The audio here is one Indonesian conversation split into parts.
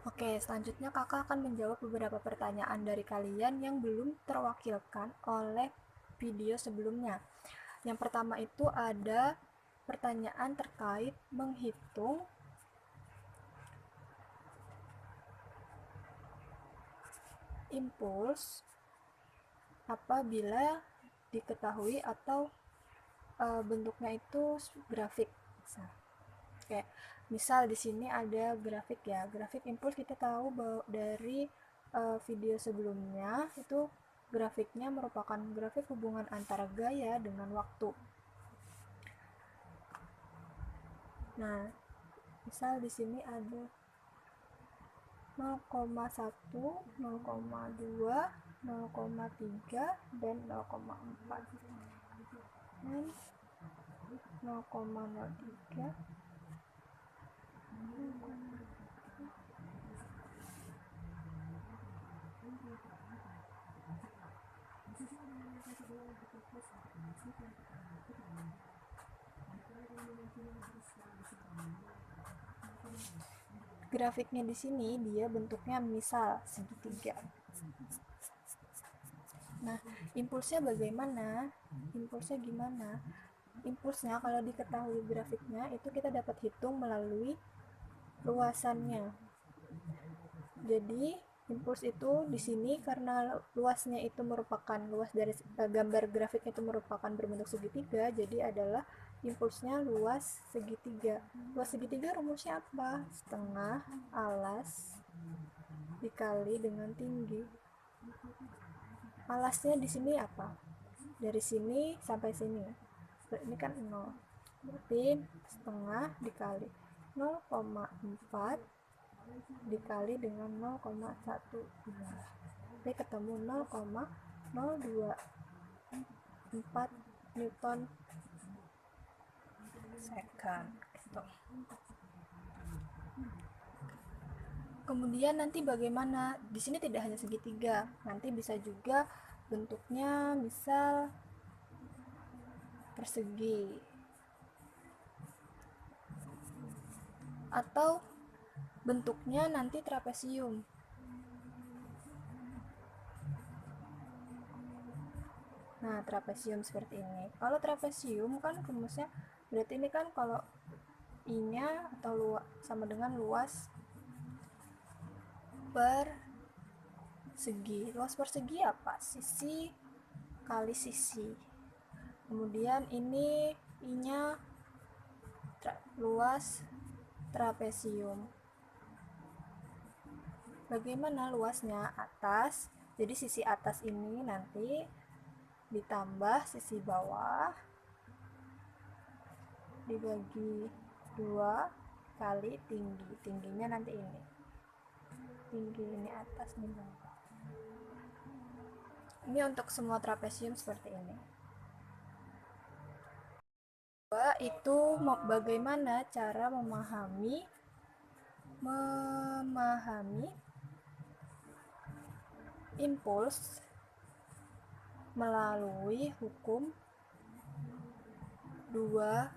Oke, selanjutnya kakak akan menjawab beberapa pertanyaan dari kalian yang belum terwakilkan oleh video sebelumnya. Yang pertama itu ada pertanyaan terkait menghitung impuls apabila diketahui atau bentuknya itu grafik. Misal di sini ada grafik ya. Grafik impuls kita tahu bahwa dari video sebelumnya itu grafiknya merupakan grafik hubungan antara gaya dengan waktu. Nah, misal di sini ada 0,1, 0,2, 0,3 dan 0,4. Dan 0,03. Grafiknya di sini dia bentuknya misal segitiga. Nah, impulsnya bagaimana? Impulsnya gimana? Impulsnya kalau diketahui grafiknya itu kita dapat hitung melalui luasannya. Jadi impuls itu di sini karena luasnya itu merupakan luas dari gambar grafik itu merupakan berbentuk segitiga, jadi adalah impulsnya luas segitiga. Luas segitiga rumusnya apa? Setengah alas dikali dengan tinggi. Alasnya di sini apa? Dari sini sampai sini. Ini kan 0. Berarti setengah dikali 0,4 dikali dengan 0,1. Jadi ketemu 0,024 Newton second. Gitu. Kemudian nanti bagaimana? Di sini tidak hanya segitiga, nanti bisa juga bentuknya misal persegi atau bentuknya nanti trapesium. Nah, trapesium seperti ini. Kalau trapesium kan rumusnya berarti ini kan kalau I-nya atau sama dengan luas per segi. Luas persegi apa? Sisi kali sisi. Kemudian ini I-nya luas trapesium. Bagaimana luasnya? Atas. Jadi sisi atas ini nanti ditambah sisi bawah dibagi 2 kali tinggi. Tingginya nanti ini. Tinggi ini atas, ini bawah. Ini untuk semua trapesium seperti ini. Itu bagaimana cara memahami impuls melalui hukum 2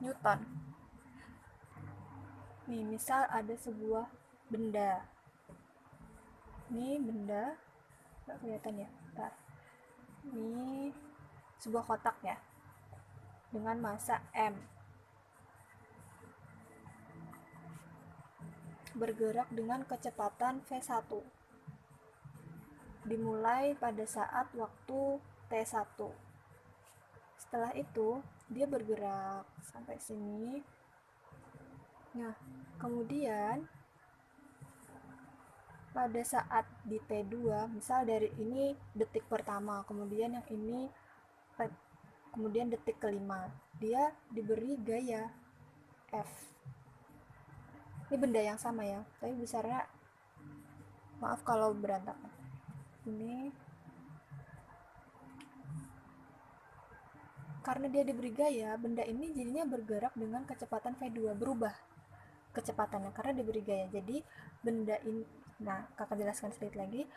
Newton. Nih, misal ada sebuah benda. Ini benda, nggak kelihatan ya? Bentar. Ini sebuah kotak ya, dengan massa M. Bergerak dengan kecepatan V1. Dimulai pada saat waktu T1. Setelah itu, dia bergerak sampai sini. Nah, kemudian pada saat di T2, misal dari ini detik pertama, kemudian yang ini kemudian detik kelima, dia diberi gaya F. Ini benda yang sama ya, tapi besarnya maaf kalau berantakan. Ini karena dia diberi gaya, benda ini jadinya bergerak dengan kecepatan V2, berubah kecepatannya karena diberi gaya. Jadi benda ini, nah kakak jelaskan sedikit lagi,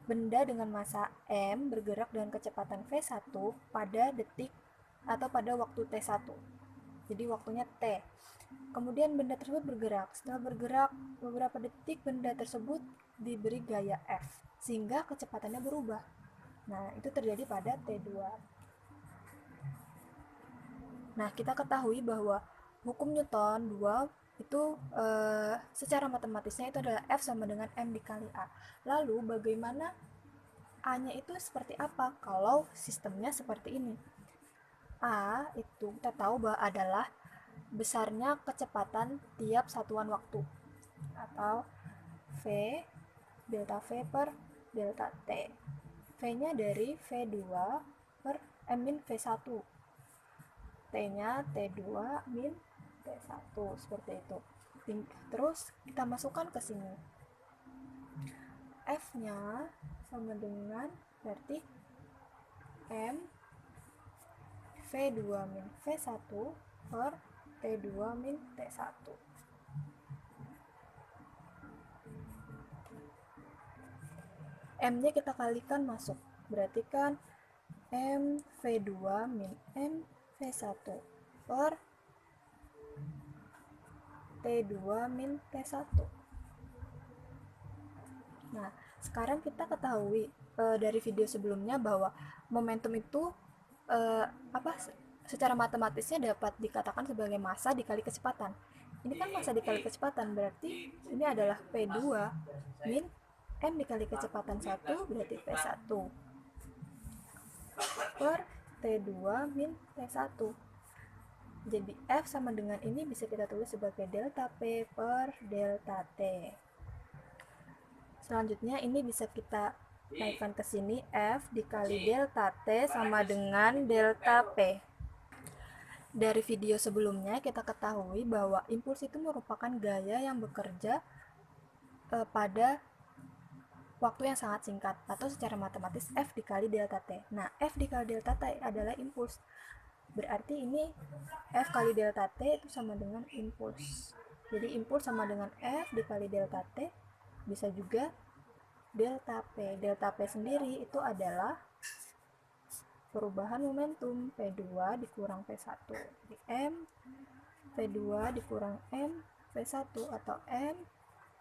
benda dengan massa M bergerak dengan kecepatan V1 pada detik atau pada waktu T1. jadi waktunya T. Kemudian benda tersebut bergerak. Setelah bergerak beberapa detik, benda tersebut diberi gaya F, sehingga kecepatannya berubah. Nah, itu terjadi pada T2. Nah, kita ketahui bahwa hukum Newton 2 itu secara matematisnya itu adalah F sama dengan M dikali A. Lalu bagaimana A-nya itu seperti apa kalau sistemnya seperti ini? A itu kita tahu bahwa adalah besarnya kecepatan tiap satuan waktu, atau V delta V per delta T. V-nya dari V2 per M min V1. T-nya T2 min T1, seperti itu. Terus kita masukkan ke sini. F-nya sama dengan berarti M V2 min V1 per T2 min T1. M-nya kita kalikan masuk. Berarti kan M V2 min M V1 per T2 min T1. Nah, sekarang kita ketahui dari video sebelumnya bahwa momentum itu secara matematisnya dapat dikatakan sebagai massa dikali kecepatan. Ini kan massa dikali kecepatan, berarti ini adalah P2 min M dikali kecepatan 1, berarti P1 per T2 min T1. Jadi F sama dengan ini bisa kita tulis sebagai delta P per delta T. Selanjutnya ini bisa kita naikkan ke sini, F dikali delta T sama dengan delta P. Dari video sebelumnya kita ketahui bahwa impuls itu merupakan gaya yang bekerja pada waktu yang sangat singkat, atau secara matematis F dikali delta T. Nah, F dikali delta T adalah impuls. Berarti ini F kali delta T itu sama dengan impuls. Jadi impuls sama dengan F dikali delta T, bisa juga delta P. Delta P sendiri itu adalah perubahan momentum P2 dikurang P1. Jadi M P2 dikurang M P1 atau M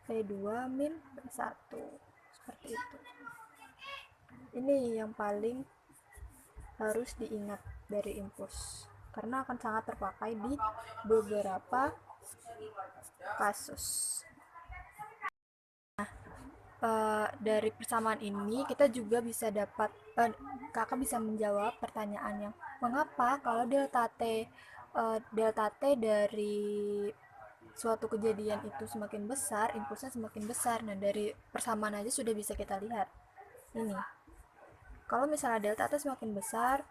P2 min P1. Seperti itu. Ini yang paling harus diingat dari impuls, karena akan sangat terpakai di beberapa kasus. Dari persamaan ini kita juga bisa dapat kakak bisa menjawab pertanyaan yang mengapa kalau delta T dari suatu kejadian itu semakin besar, impulsnya semakin besar. Nah, dari persamaan aja sudah bisa kita lihat ini, kalau misalnya delta T semakin besar,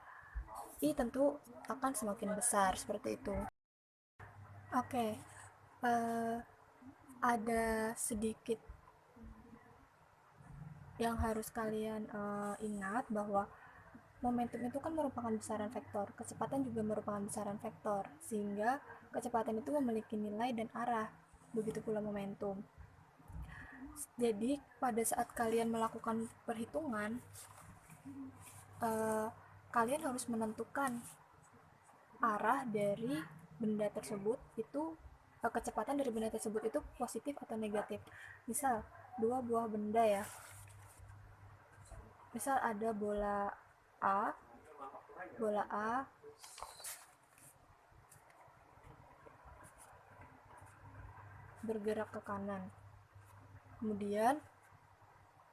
I tentu akan semakin besar, seperti itu. Oke, ada sedikit yang harus kalian ingat bahwa momentum itu kan merupakan besaran vektor, kecepatan juga merupakan besaran vektor, sehingga kecepatan itu memiliki nilai dan arah, begitu pula momentum. Jadi pada saat kalian melakukan perhitungan, kalian harus menentukan arah dari benda tersebut itu, kecepatan dari benda tersebut itu positif atau negatif. Misal dua buah benda ya, misal ada bola A bergerak ke kanan, kemudian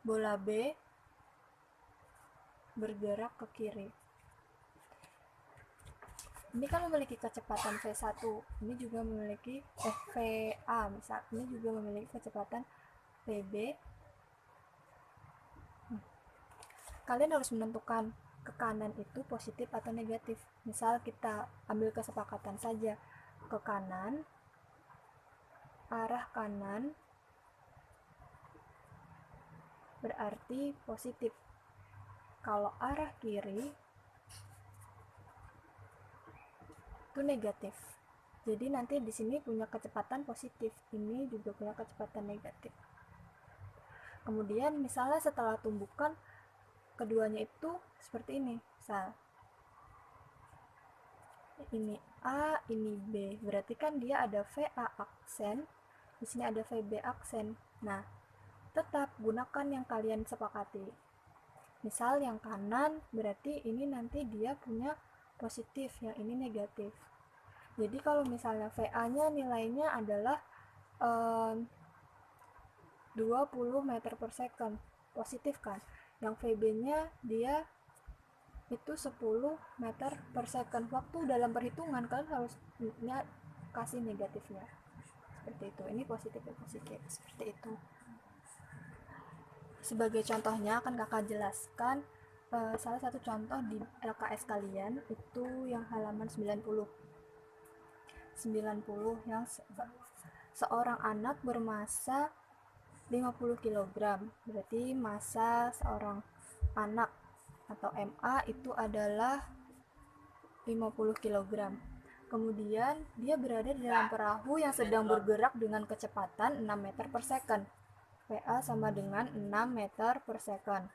bola B bergerak ke kiri. Ini kan memiliki kecepatan V1, ini juga memiliki VA, misal ini juga memiliki kecepatan VB. Kalian harus menentukan ke kanan itu positif atau negatif. Misal kita ambil kesepakatan saja, ke kanan, arah kanan berarti positif. Kalau arah kiri itu negatif. Jadi nanti di sini punya kecepatan positif, ini juga punya kecepatan negatif. Kemudian misalnya setelah tumbukan keduanya itu seperti ini, misal ini A, ini B. Berarti kan dia ada VA aksen, di sini ada VB aksen. Nah, tetap gunakan yang kalian sepakati. Misal yang kanan berarti ini nanti dia punya positif, yang ini negatif. Jadi kalau misalnya VA-nya nilainya adalah 20 meter per second, positif kan. Yang VB-nya dia itu 10 meter per second. Waktu dalam perhitungan kalian harusnya kasih negatifnya. Seperti itu. Ini positif dan positif. Seperti itu. Sebagai contohnya akan kakak jelaskan salah satu contoh di LKS kalian itu yang halaman 90 yang seorang anak bermasa 50 kg. Berarti massa seorang anak atau MA itu adalah 50 kg. Kemudian dia berada di dalam perahu yang sedang bergerak dengan kecepatan 6 meter per second. VA sama dengan 6 meter per second.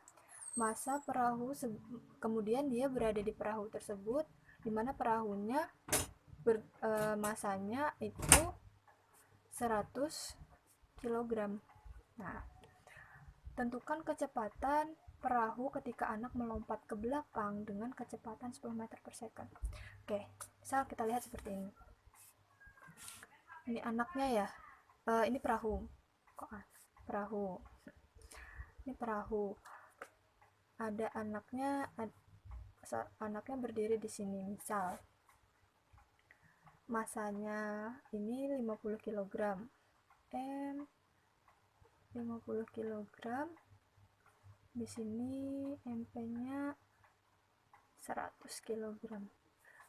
Massa perahu kemudian dia berada di perahu tersebut di mana perahunya masanya itu 100 kg. Nah, tentukan kecepatan perahu ketika anak melompat ke belakang dengan kecepatan 10 meter per second. Oke, misal kita lihat seperti ini. Ini anaknya ya. Ini perahu. Perahu. Ini perahu. Ada anaknya berdiri di sini. Misal masanya ini 50 kg. M 50 kg. Di sini MP-nya 100 kg.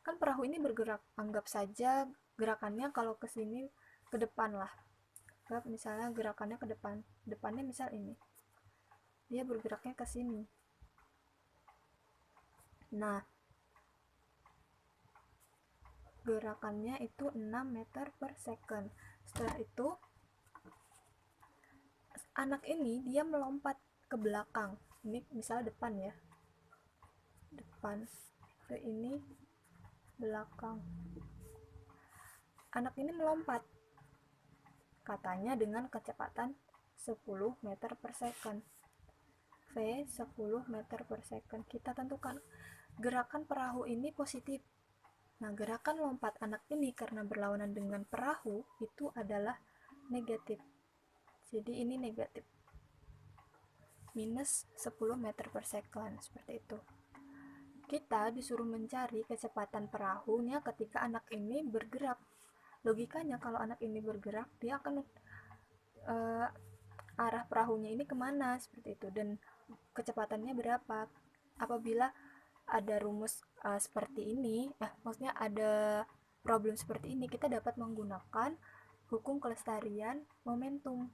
Kan perahu ini bergerak, anggap saja gerakannya kalau ke sini ke depan lah. Anggap misalnya gerakannya ke depan. Depannya misal ini. Dia bergeraknya ke sini. Nah, gerakannya itu 6 meter per second. Setelah itu anak ini dia melompat ke belakang. Ini misalnya depan ya. Depan. Ke ini belakang. Anak ini melompat. Katanya dengan kecepatan 10 meter per second. V 10 meter per second. Kita tentukan gerakan perahu ini positif. Nah, gerakan lompat anak ini karena berlawanan dengan perahu itu adalah negatif. Jadi ini negatif. Minus 10 meter per second. Seperti itu. Kita disuruh mencari kecepatan perahunya ketika anak ini bergerak. Logikanya kalau anak ini bergerak, dia akan arah perahunya ini kemana, seperti itu. Dan kecepatannya berapa. Apabila ada rumus seperti ini, maksudnya ada problem seperti ini, kita dapat menggunakan hukum kelestarian momentum.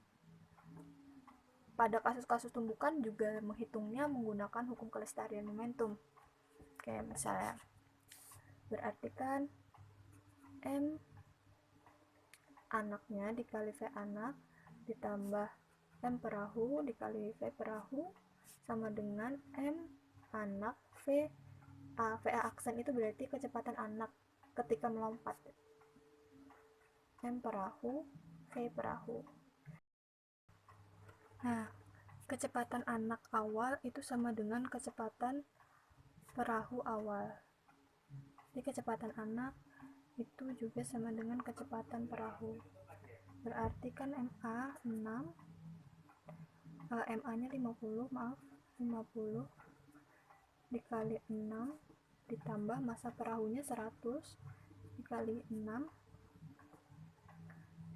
Pada kasus-kasus tumbukan juga menghitungnya menggunakan hukum kelestarian momentum. Kayak misalnya, berarti kan M anaknya dikali V anak ditambah M perahu dikali V perahu sama dengan M anak V A. VA aksen itu berarti kecepatan anak ketika melompat. M perahu V perahu. Nah, kecepatan anak awal itu sama dengan kecepatan perahu awal. Jadi kecepatan anak itu juga sama dengan kecepatan perahu. Berarti kan MA 6, MA nya 50 dikali 6 ditambah massa perahunya 100 dikali 6,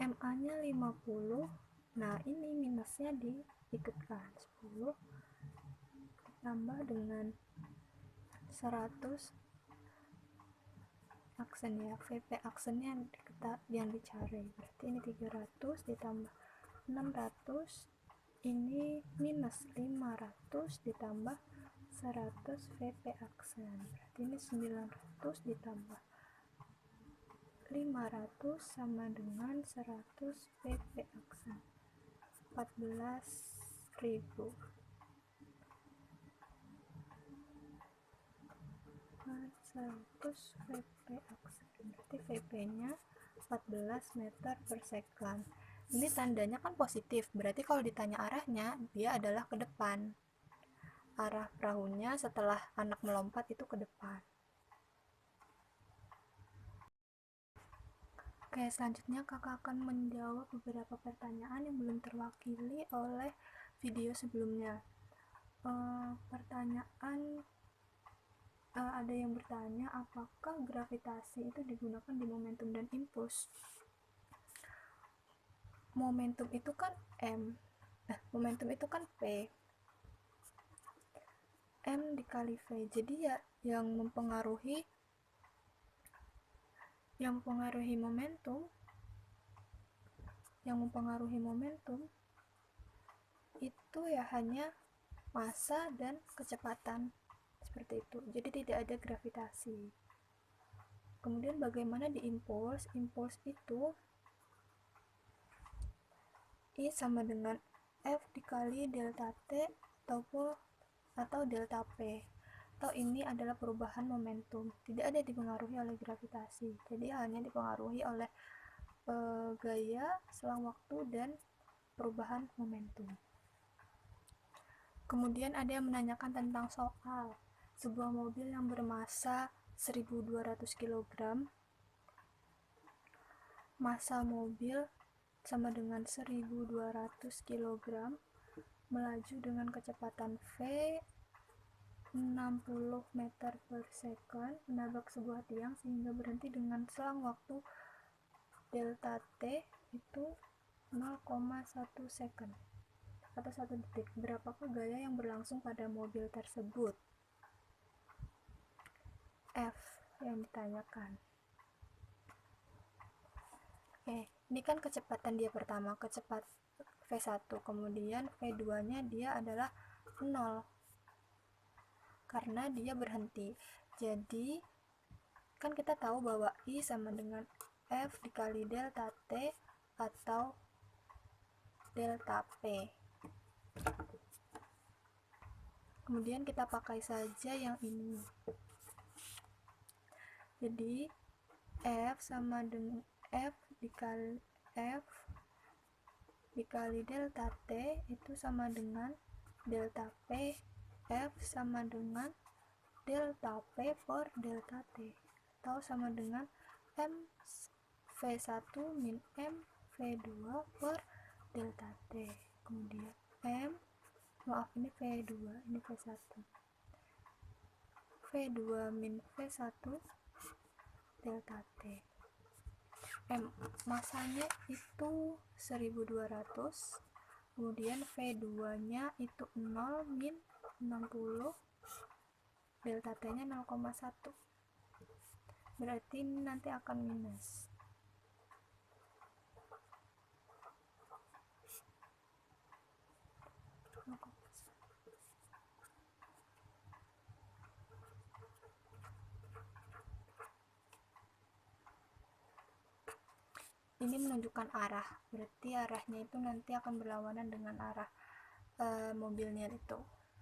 MA nya 50. Nah, ini minusnya diikutkan 10 ditambah dengan 100 aksen ya, VP aksennya yang dicari. Berarti ini 300 ditambah 600, ini minus 500 ditambah 100 VP aksen. Berarti ini 900 ditambah 500 sama dengan 100 VP aksen. 14.000. 100 VP aksen. berarti VP-nya 14 meter per second. Ini tandanya kan positif, berarti kalau ditanya arahnya, dia adalah ke depan. Arah perahunya setelah anak melompat itu ke depan. Oke, selanjutnya kakak akan menjawab beberapa pertanyaan yang belum terwakili oleh video sebelumnya. Ada yang bertanya apakah gravitasi itu digunakan di momentum dan impuls. Momentum itu kan momentum itu kan P, M dikali V, jadi ya yang mempengaruhi momentum itu ya hanya massa dan kecepatan, seperti itu, jadi tidak ada gravitasi. Kemudian bagaimana di impuls? Impuls itu I sama dengan F dikali delta T atau delta P, atau ini adalah perubahan momentum, tidak ada dipengaruhi oleh gravitasi, jadi hanya dipengaruhi oleh gaya, selang waktu, dan perubahan momentum. Kemudian ada yang menanyakan tentang soal sebuah mobil yang bermassa 1200 kg, massa mobil sama dengan 1200 kg, melaju dengan kecepatan V 60 meter per second, menabrak sebuah tiang sehingga berhenti dengan selang waktu delta T itu 0,1 second atau 1 detik. Berapakah gaya yang berlangsung pada mobil tersebut? F yang ditanyakan. Ini kan kecepatan dia pertama, kecepatan V1, kemudian V2 nya dia adalah 0 karena dia berhenti. Jadi kan kita tahu bahwa I sama dengan F dikali delta T atau delta P. Kemudian kita pakai saja yang ini. Jadi F sama dengan F dikali delta T itu sama dengan delta P. F sama dengan delta P per delta T, atau sama dengan M V1 min M V2 per delta T. Kemudian ini V2, ini V1. V2 min V1 delta T. Masanya itu 1200, kemudian V2 nya itu 0 min 60, delta T nya 0,1, berarti nanti akan minus. Ini menunjukkan arah, berarti arahnya itu nanti akan berlawanan dengan arah mobilnya itu.